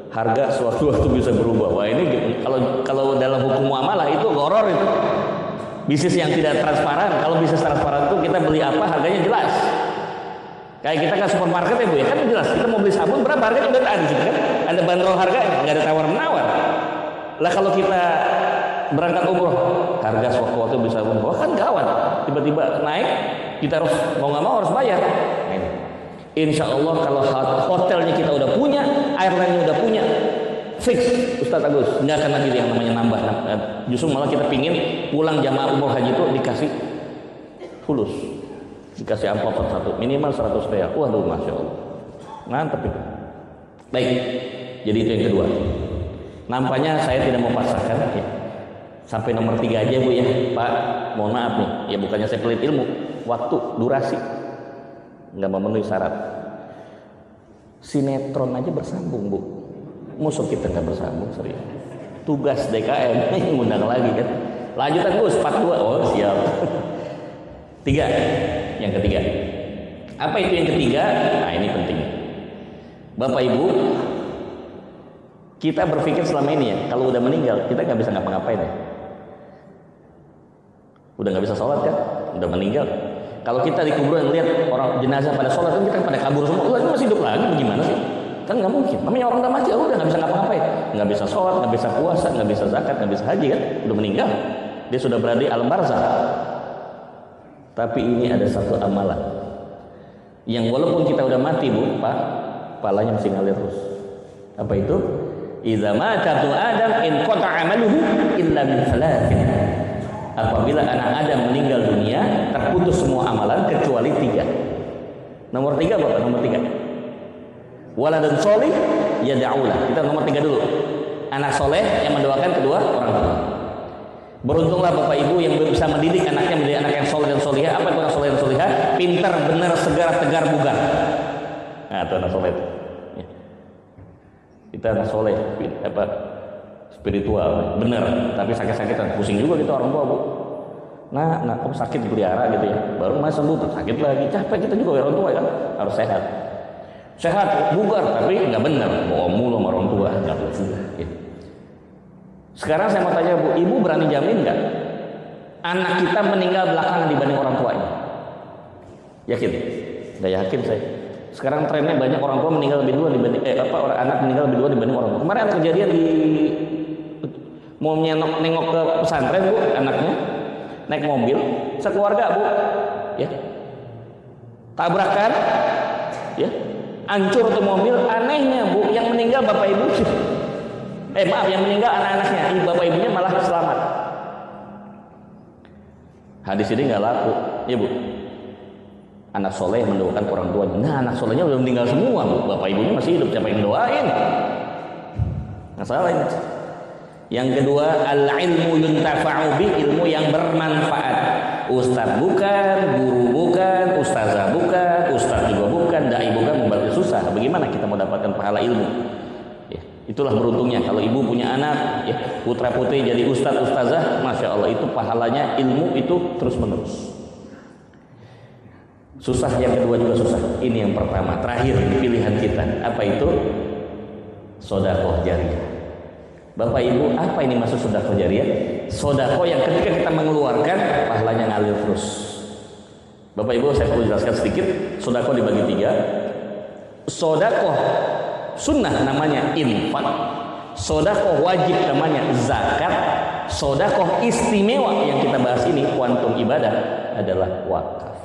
Harga sewaktu-waktu bisa berubah. Wah ini kalau dalam hukum muamalah itu goror itu. Bisnis yang tidak transparan. Kalau bisnis transparan itu kita beli apa harganya jelas. Kayak kita kan supermarket ya Bu ya, kan jelas. Kita mau beli sabun berapa harganya udah ada di situ kan. Ada bandrol harganya, nggak ada tawar-menawar. Lah kalau kita berangkat umroh, harga sewaktu-waktu bisa berubah, kan gawat. Tiba-tiba naik, kita harus mau nggak mau harus bayar. Insya Allah kalau hotelnya kita udah punya, airline-nya udah punya, fix Ustadz Agus, nggak akan lagi yang namanya nambah. Justru malah kita pingin pulang jamaah umroh haji itu dikasih fulus, dikasih amplop satu, minimal 100 real. Waduh, masya Allah, mantap itu. Baik, jadi itu yang kedua. Nampaknya saya tidak mau pasrahkan ya. Sampai nomor 3 aja Bu ya Pak, mohon maaf nih ya, bukannya saya pelit ilmu, waktu, durasi nggak memenuhi syarat. Sinetron aja bersambung Bu, musuh kita nggak bersambung serius. Tugas DKM ngundang lagi kan. Lanjutan Gus, 42. Oh siap. 3, yang ketiga. Apa itu yang ketiga? Nah ini penting Bapak Ibu. Kita berpikir selama ini ya, kalau udah meninggal kita nggak bisa ngapa-ngapain ya. Udah nggak bisa sholat kan, udah meninggal. Kalau kita di kuburan lihat orang jenazah pada sholat kan kita pada kabur semua, lagi masih hidup lagi, bagaimana sih? Kan nggak mungkin. Namanya orang udah mati, udah nggak bisa ngapa-ngapain, nggak bisa sholat, nggak bisa puasa, nggak bisa zakat, nggak bisa haji kan, udah meninggal. Dia sudah berada di alam barzakh. Tapi ini ada satu amalan yang walaupun kita udah mati Bu, Pak, palanya masih ngalir terus. Apa itu? Idza mata Adam in qata'a amaluhu illa min thalathin. Apabila anak Adam meninggal dunia, terputus semua amalan kecuali 3. Nomor 3 Bapak, nomor 3. Waladun sholih yad'ulah. Kita nomor 3 dulu. Anak soleh yang mendoakan kedua orang tua. Beruntunglah Bapak Ibu yang bisa mendidik anaknya menjadi anak yang soleh dan solihah. Apa itu anak soleh dan solihah? Pintar, benar, segar, tegar, bugar. Nah, itu anak soleh itu. Kita anak soleh, apa spiritual, benar. Tapi sakit-sakitan, pusing juga kita orang tua Bu. Nah, kamu sakit dipelihara gitu ya. Baru masih sembuh, sakit lagi, capek kita juga orang tua kan, harus sehat. Sehat, bugar, tapi nggak benar. Bohong mulu sama orang tua, nggak boleh juga. Gitu. Sekarang saya mau tanya Bu, Ibu berani jamin nggak anak kita meninggal belakangan dibanding orang tuanya? Yakin? Nggak yakin saya. Sekarang trennya banyak orang tua meninggal lebih dulu dibanding anak meninggal lebih dulu dibanding orang tua. Kemarin ada kejadian di mau nengok ke pesantren Bu, anaknya naik mobil sekeluarga Bu, ya tabrakan, ya hancur tuh mobil. Anehnya Bu, yang meninggal bapak ibu, yang meninggal anak-anaknya, bapak ibunya malah selamat. Hadis ini nggak laku, ya Bu. Anak soleh mendoakan orang tuanya. Nah, anak solehnya udah meninggal semua Bu, bapak ibunya masih hidup, siapa yang doain? Masalah ini. Yang kedua, al-ilmu yuntafa'u bi, ilmu yang bermanfaat. Ustaz bukan, guru bukan, ustazah bukan, ustaz juga bukan, dai bukan, membantu susah. Bagaimana kita mau dapatkan pahala ilmu? Ya, Itulah beruntungnya kalau ibu punya anak, ya, putra putri jadi ustadz ustazah, masya Allah, itu pahalanya ilmu itu terus menerus. Susah yang kedua juga susah. Ini yang pertama, terakhir pilihan kita. Apa itu? Sedekah jariyah. Bapak Ibu, apa ini maksud sedekah jariyah? Sedekah yang ketika kita mengeluarkan, pahalanya ngalir terus. Bapak Ibu, saya perlu jelaskan sedikit. Sedekah dibagi 3. Sedekah sunnah namanya infak, sedekah wajib namanya zakat, sedekah istimewa yang kita bahas ini kuantum ibadah adalah wakaf.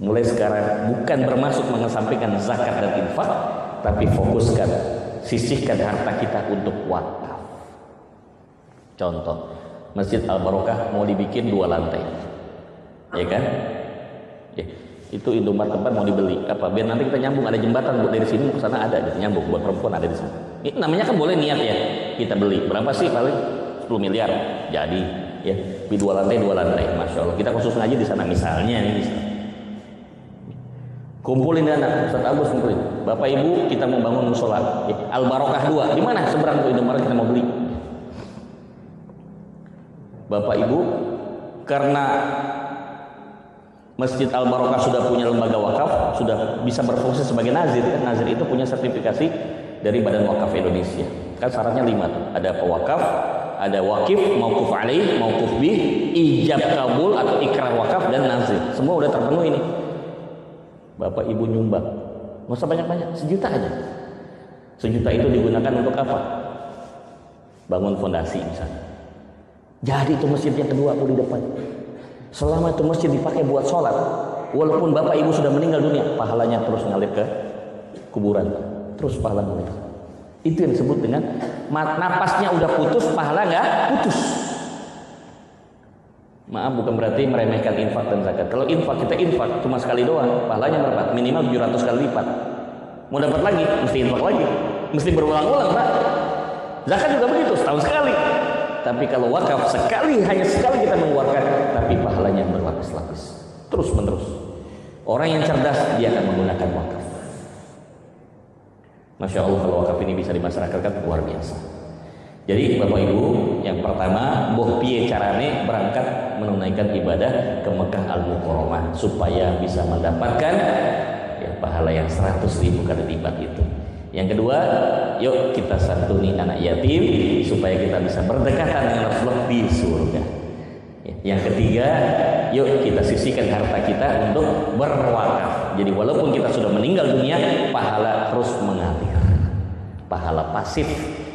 Mulai sekarang bukan bermaksud mengesampingkan zakat dan infak, tapi fokuskan, sisihkan harta kita untuk wakaf. Contoh, Masjid Al-Barokah mau dibikin 2 lantai, ya kan? Ya. Itu Indomaret tempat mau dibeli apa biar nanti kita nyambung, ada jembatan buat dari sini mau ke sana, ada nyambung buat perempuan ada di sana. Ini namanya kan boleh niat ya, kita beli berapa sih, paling 10 miliar jadi ya, di 2 lantai masya Allah, kita khusus ngaji di sana misalnya nih, kumpulin dana, Ustaz Agus kumpulin, Bapak Ibu kita mau bangun musola ya, Al-Barokah 2 di mana, seberang tuh Indomaret, kita mau beli. Bapak Ibu, karena Masjid Al-Barokah sudah punya lembaga wakaf, sudah bisa berfungsi sebagai nazir, kan nazir itu punya sertifikasi dari Badan Wakaf Indonesia. Kan syaratnya 5 tuh. Ada pewakaf, ada wakif, mauquf alaih, mauquf bih, ijab kabul atau ikrar wakaf, dan nazir. Semua udah terpenuhi ini. Bapak Ibu nyumbang, nggak usah banyak-banyak, 1 juta aja. 1 juta itu digunakan untuk apa? Bangun fondasi misalnya. Jadi itu masjid yang kedua aku di depan. Selama itu masjid dipakai buat sholat, walaupun Bapak Ibu sudah meninggal dunia, pahalanya terus ngalir ke kuburan, terus pahala ngalir. Itu yang disebut dengan napasnya udah putus, pahala nggak putus. Maaf, bukan berarti meremehkan infak dan zakat. Kalau infak, kita infak cuma sekali doang, pahalanya berapa? Minimal 700 kali lipat. Mau dapat lagi, mesti infak lagi, mesti berulang-ulang, Pak. Zakat juga begitu, setahun sekali. Tapi kalau wakaf hanya sekali kita mengeluarkan, tapi pahalanya berlapis-lapis, terus menerus. Orang yang cerdas dia akan menggunakan wakaf. Masya Allah, kalau wakaf ini bisa dimasyarakatkan luar biasa. Jadi Bapak Ibu, yang pertama, boh piye carane berangkat menunaikan ibadah ke Mekah Al-Mukarramah supaya bisa mendapatkan ya, pahala yang 100.000 kali lipat itu. Yang kedua, yuk kita santuni anak yatim supaya kita bisa berdekatan dengan Rasulullah di surga. Yang ketiga, yuk kita sisihkan harta kita untuk berwakaf. Jadi walaupun kita sudah meninggal dunia, pahala terus mengalir. Pahala pasif,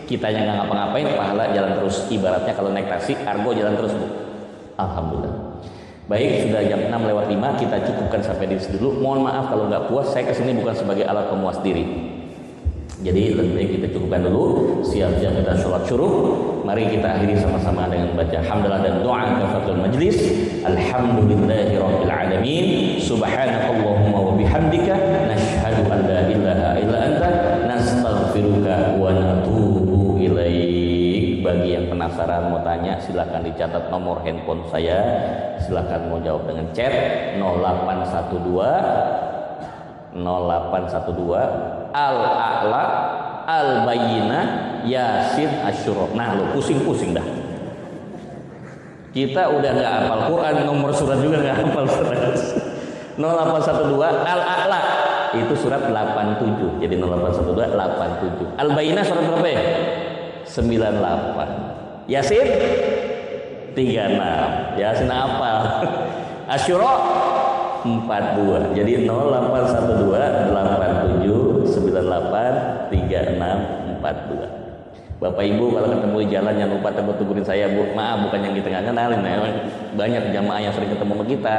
kita yang nggak ngapa-ngapain, pahala jalan terus. Ibaratnya kalau naik taksi, argo jalan terus, Bu. Alhamdulillah. Baik, sudah jam 6:05, kita cukupkan sampai di sini dulu. Mohon maaf kalau nggak puas, saya kesini bukan sebagai alat pemuas diri. Jadi lebih baik kita cukupkan dulu. Siap-siap kita sholat syuruh. Mari kita akhiri sama-sama dengan baca hamdalah dan doa kafaratul majlis. Alhamdulillahirabbil alamin. Subhanakallahumma wa bihamdika nasyhadu an la ilaha illa anta nastaghfiruka wa natubu ilaik. Bagi yang penasaran mau tanya, silakan dicatat nomor handphone saya. Silakan mau jawab dengan chat 0812 Al-A'la Al-Bayyinah Yasin Asyura. Nah lo pusing-pusing dah. Kita udah gak hafal Quran, nomor surat juga gak hafal surat. 0812 Al-A'la itu surat 87. Jadi 0812 87. Al-Bayyinah surat berapa ya? 98. Yasin 36. Yasin apa? Asyura 42. Jadi 0812 87 98 36 42. Bapak Ibu kalau ketemu di jalan jangan lupa tegur-tegurin saya, Bu. Maaf bukan yang kita nggak kenalin, banyak jamaah yang sering ketemu sama kita.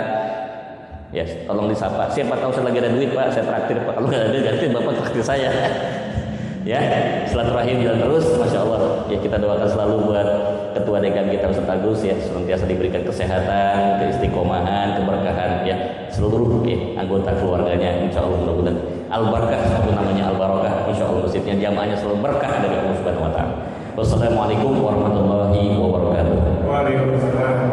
Ya, tolong disapa. Siapa tahu saya lagi ada duit, Pak, saya traktir, Pak. Kalau nggak ada ganti Bapak traktir saya. Ya, silaturahim jalan terus, masya Allah. Ya, kita doakan selalu buat Ketua Dekan kita Ustaz Agus ya, senantiasa diberikan kesehatan, keistiqomahan, keberkahan ya, seluruh ya, anggota keluarganya, insya Allah mudah-mudahan al-barakah, satu namanya al-barakah, insya Allah masjidnya jamaahnya selalu berkah dari Allah Subhanahu Wa Taala. Wassalamualaikum warahmatullahi wabarakatuh. Waalaikumsalam.